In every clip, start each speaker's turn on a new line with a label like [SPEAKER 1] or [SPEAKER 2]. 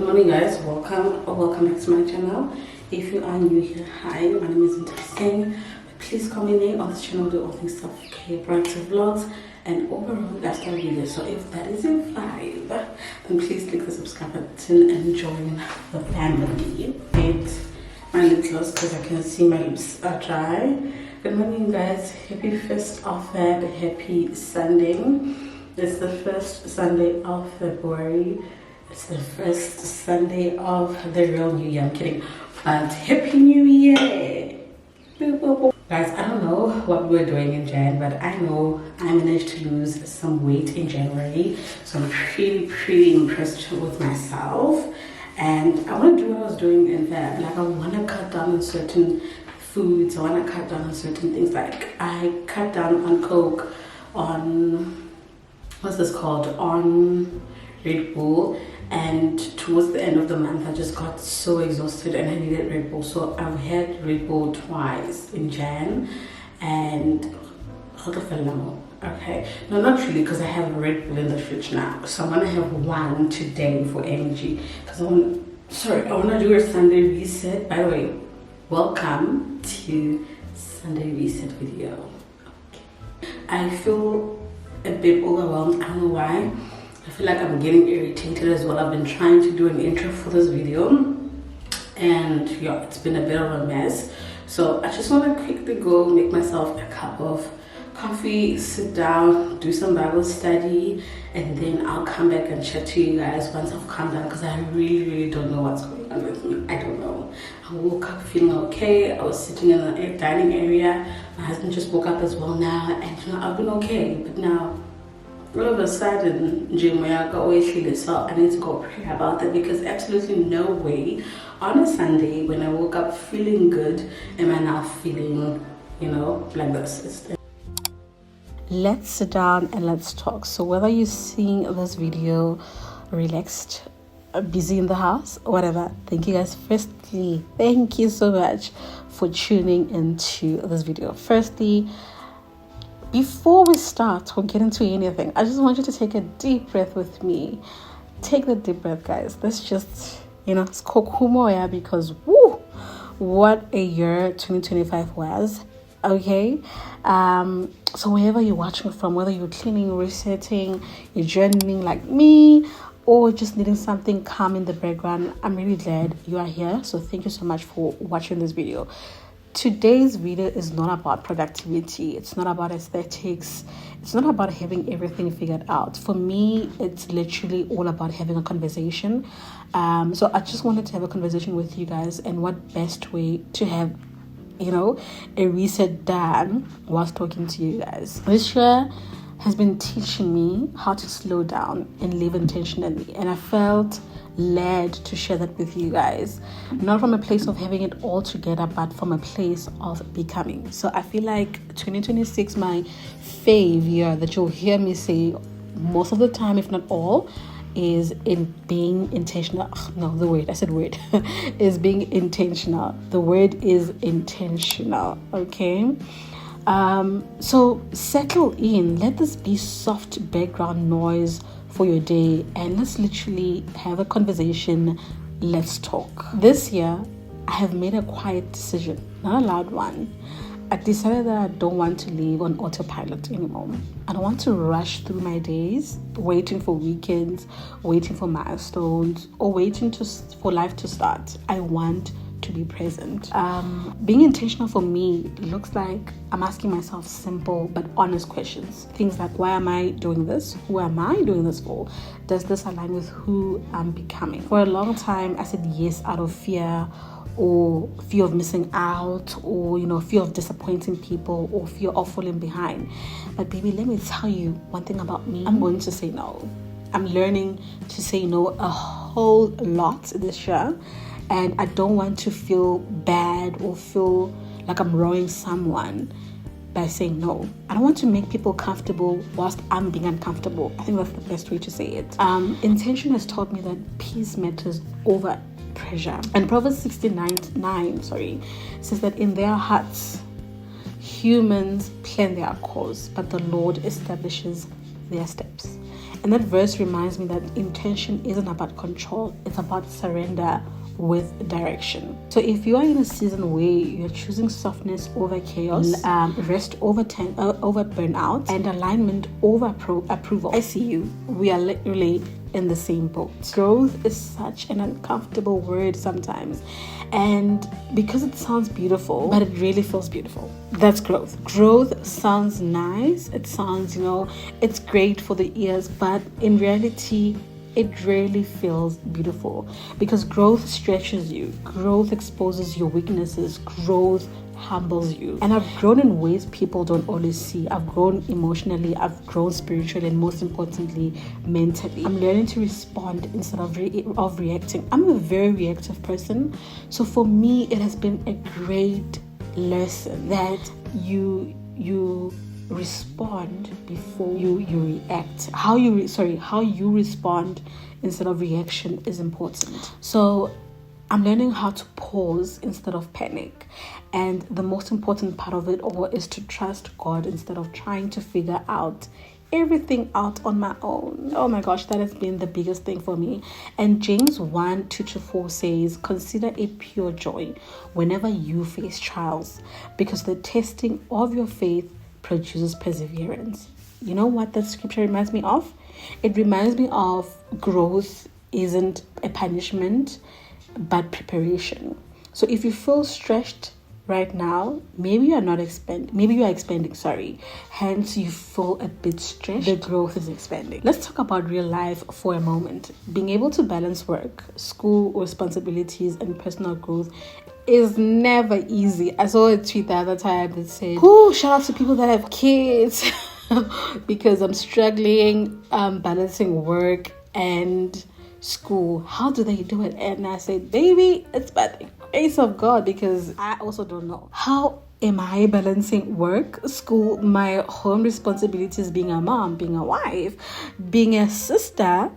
[SPEAKER 1] Good morning, guys. Welcome back to my channel. If you are new here, hi, my name is Nthabiseng. Please call me Nay. On this channel, we do all things self-care, proactive vlogs, and overall lifestyle videos. So if that is your vibe, then please click the subscribe button and join the family. My lips closed because I can see my lips are dry. Good morning, guys. Happy 1st of Feb. Happy Sunday. It's the first Sunday of February. It's the first Sunday of the real New Year. I'm kidding. But Happy New Year! Guys, I don't know what we're doing in Jan, but I know I managed to lose some weight in January. So I'm pretty impressed with myself. And I want to do what I was doing in Feb. Like, I want to cut down on certain foods. I want to cut down on certain things. Like, I cut down on Coke, on, what's this called? On Red Bull. And towards the end of the month, I just got so exhausted and I needed Red Bull. So I've had Red Bull twice in Jan. And okay, no, not really, because I have Red Bull in the fridge now. So I'm gonna have one today for energy. Because I want to do a Sunday reset. By the way, welcome to Sunday reset video. Okay. I feel a bit overwhelmed. I don't know why. I feel like I'm getting irritated as well. I've been trying to do an intro for this video and yeah, it's been a bit of a mess. So I just want to quickly go make myself a cup of coffee, sit down, do some Bible study, and then I'll come back and chat to you guys once I've calmed down, because I really don't know what's going on with me. I don't know. I woke up feeling okay. I was sitting in the dining area. My husband just woke up as well now, and you know, I've been okay, but now all of a sudden, so I need to go pray about that, because absolutely no way on a Sunday when I woke up feeling good am I now feeling, you know, like this. Let's sit down and let's talk. So whether you're seeing this video relaxed, busy in the house, whatever, thank you guys. Firstly, thank you so much for tuning into this video. Firstly, before we start or get into anything, I just want you to take a deep breath with me. Take the deep breath, guys. Let's just, you know, it's kokumoya, because woo, what a year 2025 was. Okay, so wherever you're watching from, whether you're cleaning, resetting, you're journaling like me, or just needing something calm in the background, I'm really glad you are here. So thank you so much for watching this video. Today's video is not about productivity. It's not about aesthetics. It's not about having everything figured out. For me, it's literally all about having a conversation. So I just wanted to have a conversation with you guys, and what best way to have, you know, a reset done whilst talking to you guys. This year has been teaching me how to slow down and live intentionally, and I felt led to share that with you guys, not from a place of having it all together, but from a place of becoming. So I feel like 2026, my fave year that you'll hear me say most of the time, if not all, is in being intentional. Is being intentional. The word is intentional. Okay, so settle in. Let this be soft background noise for your day, and let's literally have a conversation. Let's talk. This year I have made a quiet decision, not a loud one. I decided that I don't want to live on autopilot anymore. I don't want to rush through my days, waiting for weekends, waiting for milestones, or waiting for life to start. I want to be present. Being intentional for me looks like I'm asking myself simple but honest questions. Things like, why am I doing this? Who am I doing this for? Does this align with who I'm becoming? For a long time, I said yes out of fear, or fear of missing out, or, you know, fear of disappointing people, or fear of falling behind. But baby, let me tell you one thing about me. I'm going to say no. I'm learning to say no a whole lot this year. And I don't want to feel bad or feel like I'm wronging someone by saying no. I don't want to make people comfortable whilst I'm being uncomfortable. I think that's the best way to say it. Intention has taught me that peace matters over pressure. And Proverbs 16:9 says that in their hearts, humans plan their course, but the Lord establishes their steps. And that verse reminds me that intention isn't about control, it's about surrender with direction. So if you are in a season where you're choosing softness over chaos, rest over burnout, and alignment over approval, I see you. We are literally in the same boat. Growth is such an uncomfortable word sometimes, and because it sounds beautiful, but it really feels beautiful. That's growth. Growth sounds nice. It sounds, it's great for the ears, but in reality, it really feels beautiful, because growth stretches you, growth exposes your weaknesses, growth humbles you. And I've grown in ways people don't always see. I've grown emotionally, I've grown spiritually, and most importantly, mentally. I'm learning to respond instead of reacting. I'm a very reactive person, so for me, it has been a great lesson that you respond before you react. How you respond instead of reaction is important. So I'm learning how to pause instead of panic. And the most important part of it all is to trust God instead of trying to figure out everything out on my own. Oh my gosh, that has been the biggest thing for me. And James 1:2-4 says, consider it pure joy whenever you face trials, because the testing of your faith produces perseverance. You know what that scripture reminds me of? It reminds me of growth isn't a punishment, but preparation. So if you feel stressed right now, maybe you are expanding, hence you feel a bit stretched. The growth is expanding. Let's talk about real life for a moment. Being able to balance work, school responsibilities, and personal growth is never easy. I saw a tweet the other time that said, shout out to people that have kids because I'm struggling balancing work and school. How do they do it? And I said, baby, it's by the grace of God, because I also don't know. How am I balancing work, school, my home responsibilities, being a mom, being a wife, being a sister,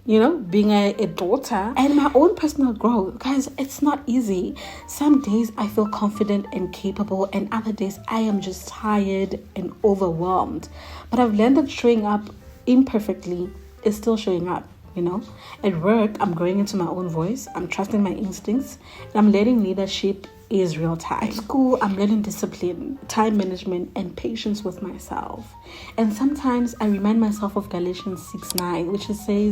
[SPEAKER 1] being a daughter, and my own personal growth? Guys, it's not easy. Some days I feel confident and capable, and other days I am just tired and overwhelmed. But I've learned that showing up imperfectly is still showing up. At work, I'm growing into my own voice. I'm trusting my instincts, and I'm letting leadership is real time. At school, I'm learning discipline, time management, and patience with myself. And sometimes I remind myself of Galatians 6:9,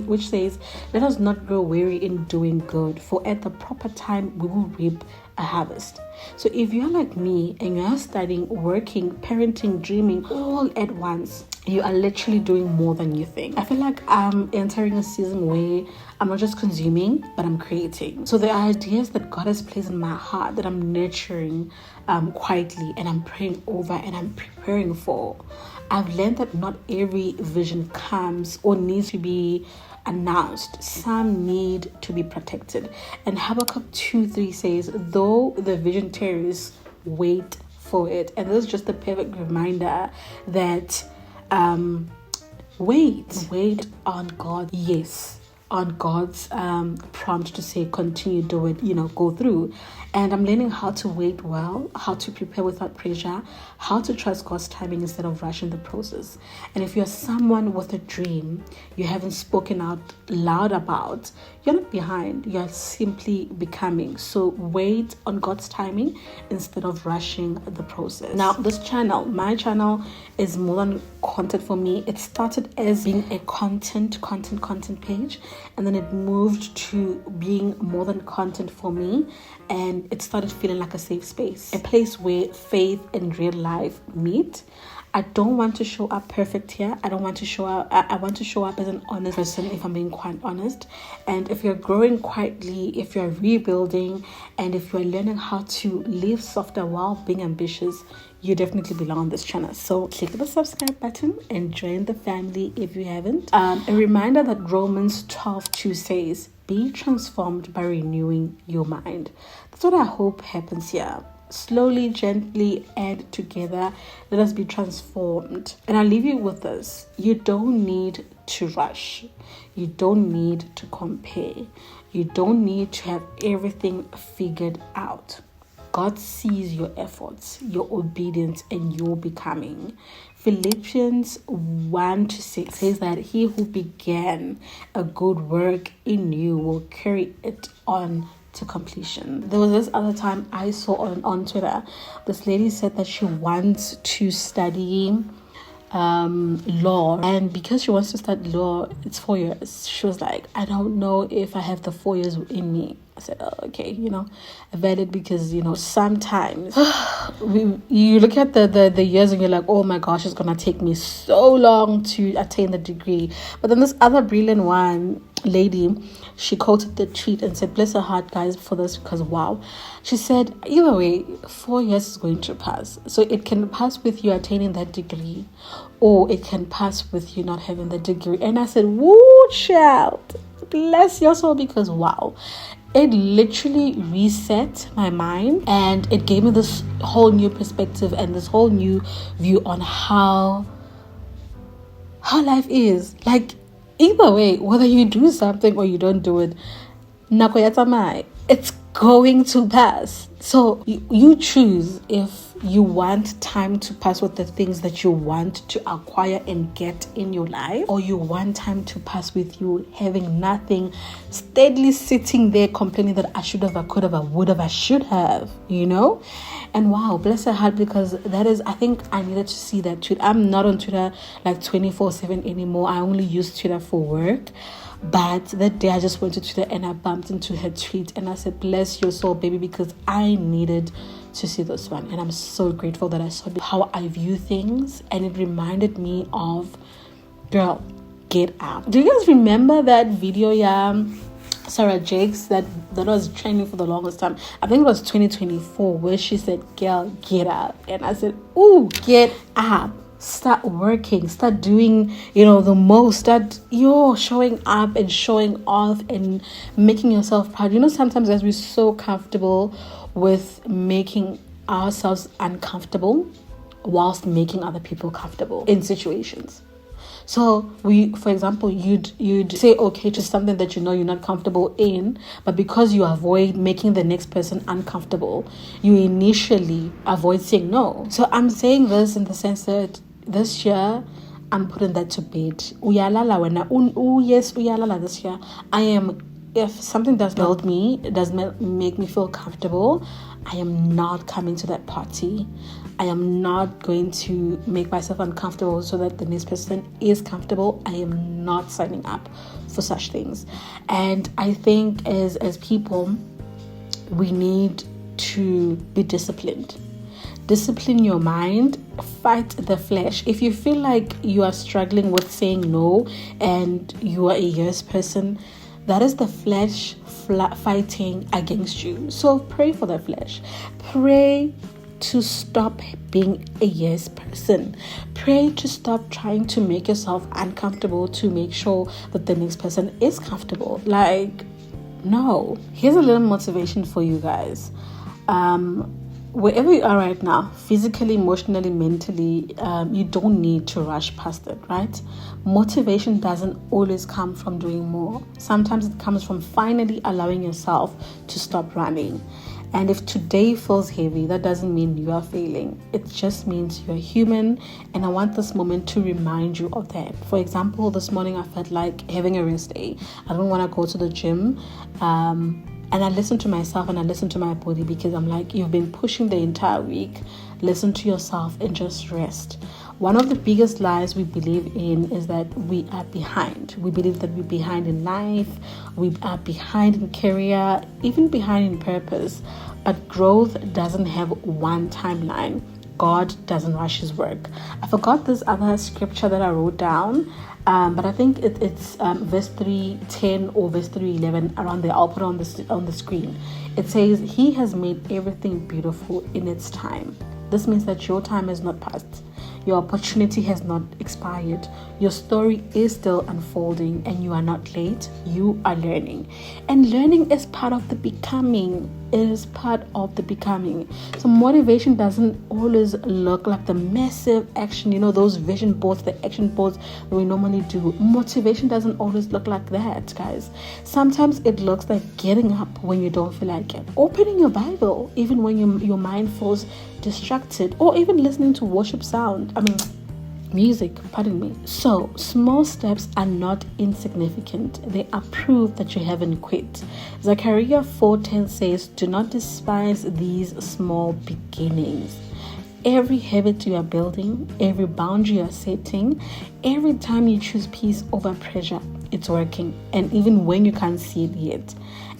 [SPEAKER 1] which says, let us not grow weary in doing good, for at the proper time we will reap a harvest. So if you're like me and you're studying, working, parenting, dreaming all at once, you are literally doing more than you think. I feel like I'm entering a season where I'm not just consuming, but I'm creating. So there are ideas that God has placed in my heart that I'm nurturing quietly, and I'm praying over, and I'm preparing for. I've learned that not every vision comes or needs to be announced. Some need to be protected. And Habakkuk 2:3 says, though the vision tarries, wait for it. And this is just a perfect reminder that wait on God. Yes, on God's prompt to say continue, do it, go through. And I'm learning how to wait well, how to prepare without pressure, how to trust God's timing instead of rushing the process. And if you're someone with a dream you haven't spoken out loud about, you're not behind, you're simply becoming. So wait on God's timing instead of rushing the process. Now, this channel, my channel, is more than content for me. It started as being a content page, and then it moved to being more than content for me, and it started feeling like a safe space, a place where faith and real life meet. I don't want to show up perfect here. I want to show up as an honest person, if I'm being quite honest. And if you're growing quietly, if you're rebuilding, and if you're learning how to live softer while being ambitious, you definitely belong on this channel. So click the subscribe button and join the family if you haven't. A reminder that Romans 12:2 says, be transformed by renewing your mind. That's what I hope happens here. Slowly, gently, and together, let us be transformed. And I'll leave you with this. You don't need to rush. You don't need to compare. You don't need to have everything figured out. God sees your efforts, your obedience, and your becoming. Philippians 1-6 says that he who began a good work in you will carry it on to completion. There was this other time I saw on Twitter, this lady said that she wants to study law, and because she wants to study law, it's 4 years. She was like, I don't know if I have the 4 years in me. I said, oh, okay, valid, because sometimes you look at the years and you're like, oh my gosh, it's gonna take me so long to attain the degree. But then this other brilliant lady, she quoted the tweet and said, bless her heart, guys, for this, because wow. She said, either way, 4 years is going to pass. So it can pass with you attaining that degree, or it can pass with you not having the degree. And I said, woo, child, bless your soul, because wow. It literally reset my mind, and it gave me this whole new perspective and this whole new view on how life is. Like, either way, whether you do something or you don't do it, it's going to pass. So you choose if you want time to pass with the things that you want to acquire and get in your life, or you want time to pass with you having nothing, steadily sitting there complaining that I should have, I could have, I would have, I should have, And wow, bless her heart, because that is, I think I needed to see that tweet. I'm not on Twitter like 24/7 anymore. I only use Twitter for work. But that day I just went to Twitter and I bumped into her tweet and I said, bless your soul, baby, because I needed to see this one. And I'm so grateful that I saw how I view things. And it reminded me of, girl, get up. Do you guys remember that video, Sarah Jakes, that was trending for the longest time? I think it was 2024, where she said, girl, get up. And I said, ooh, get up. Start working, start doing, the most, start, showing up and showing off and making yourself proud. Sometimes as we're so comfortable with making ourselves uncomfortable whilst making other people comfortable in situations. So for example, you'd say okay to something that you're not comfortable in, but because you avoid making the next person uncomfortable, you initially avoid saying no. So I'm saying this in the sense that this year, I'm putting that to bed. Yes, uyalala this year. If something does build me, it does make me feel comfortable, I am not coming to that party. I am not going to make myself uncomfortable so that the next person is comfortable. I am not signing up for such things. And I think as people, we need to be disciplined. Discipline your mind, fight the flesh. If you feel like you are struggling with saying no and you are a yes person, that is the flesh fighting against you. So pray for the flesh. Pray to stop being a yes person. Pray to stop trying to make yourself uncomfortable to make sure that the next person is comfortable. No. Here's a little motivation for you guys. Wherever you are right now, physically, emotionally, mentally, you don't need to rush past it, right? Motivation doesn't always come from doing more. Sometimes it comes from finally allowing yourself to stop running. And if today feels heavy, that doesn't mean you are failing. It just means you're human. And I want this moment to remind you of that. For example, this morning I felt like having a rest day. I don't want to go to the gym. And I listen to myself and I listen to my body, because I'm like, you've been pushing the entire week. Listen to yourself and just rest. One of the biggest lies we believe in is that we are behind. We believe that we're behind in life. We are behind in career, even behind in purpose. But growth doesn't have one timeline. God doesn't rush his work. I forgot this other scripture that I wrote down. But I think it's verse 3:10 or verse 3:11 around there. I'll put it on the screen. It says, he has made everything beautiful in its time. This means that your time has not passed. Your opportunity has not expired. Your story is still unfolding, and you are not late. You are learning. And learning is part of the becoming. It is part of the becoming. So motivation doesn't always look like the massive action, those vision boards, the action boards that we normally do. Motivation doesn't always look like that, guys. Sometimes it looks like getting up when you don't feel like it. Opening your Bible, even when your mind feels distracted, or even listening to worship sound. pardon me. So small steps are not insignificant. They are proof that you haven't quit. Zechariah 4:10 says, do not despise these small beginnings. Every habit you are building, every boundary you are setting, every time you choose peace over pressure, it's working. And even when you can't see it yet,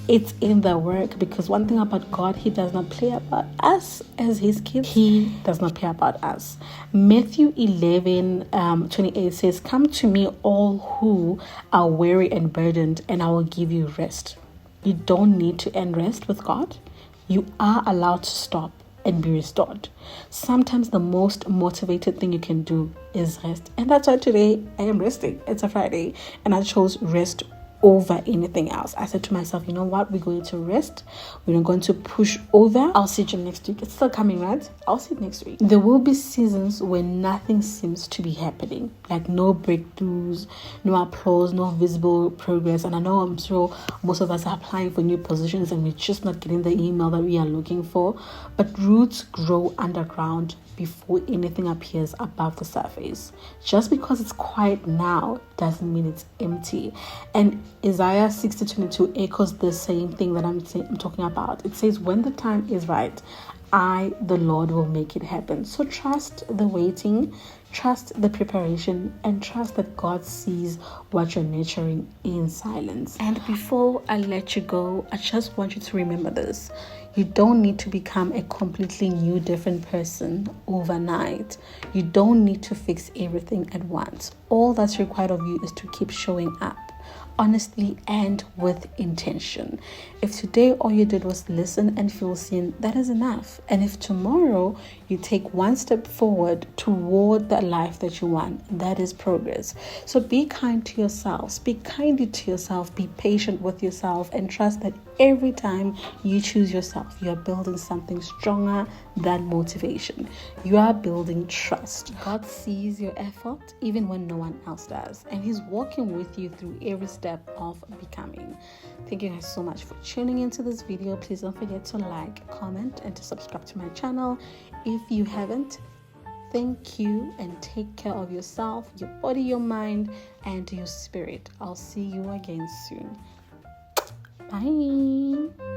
[SPEAKER 1] it's in the work. Because one thing about God, He does not play about us as His kids. He does not play about us. Matthew 11:28 says, come to me all who are weary and burdened, and I will give you rest. You don't need to end rest with God. You are allowed to stop and be restored. Sometimes the most motivated thing you can do is rest. And that's why today I am resting. It's a Friday and I chose rest over anything else. I said to myself, you know what? We're going to rest. We're not going to push over. I'll see you next week. It's still coming, right? I'll see you next week. There will be seasons when nothing seems to be happening. Like no breakthroughs, no applause, no visible progress. And I know I'm sure most of us are applying for new positions and we're just not getting the email that we are looking for. But roots grow underground before anything appears above the surface. Just because it's quiet now doesn't mean it's empty. And Isaiah 60:22 echoes the same thing that I'm talking about. It says, when the time is right, I, the Lord, will make it happen. So trust the waiting, trust the preparation, and trust that God sees what you're nurturing in silence. And before I let you go, I just want you to remember this. You don't need to become a completely new, different person overnight. You don't need to fix everything at once. All that's required of you is to keep showing up, honestly and with intention. If today all you did was listen and feel seen, that is enough. And if tomorrow you take one step forward toward the life that you want, that is progress. So be kind to yourself, speak kindly to yourself, be patient with yourself, and trust that every time you choose yourself, you are building something stronger than motivation. You are building trust. God sees your effort even when no one else does, and He's walking with you through every step of becoming. Thank you guys so much for tuning into this video. Please don't forget to like, comment, and to subscribe to my channel if you haven't. Thank you, and take care of yourself, your body, your mind, and your spirit. I'll see you again soon. Bye.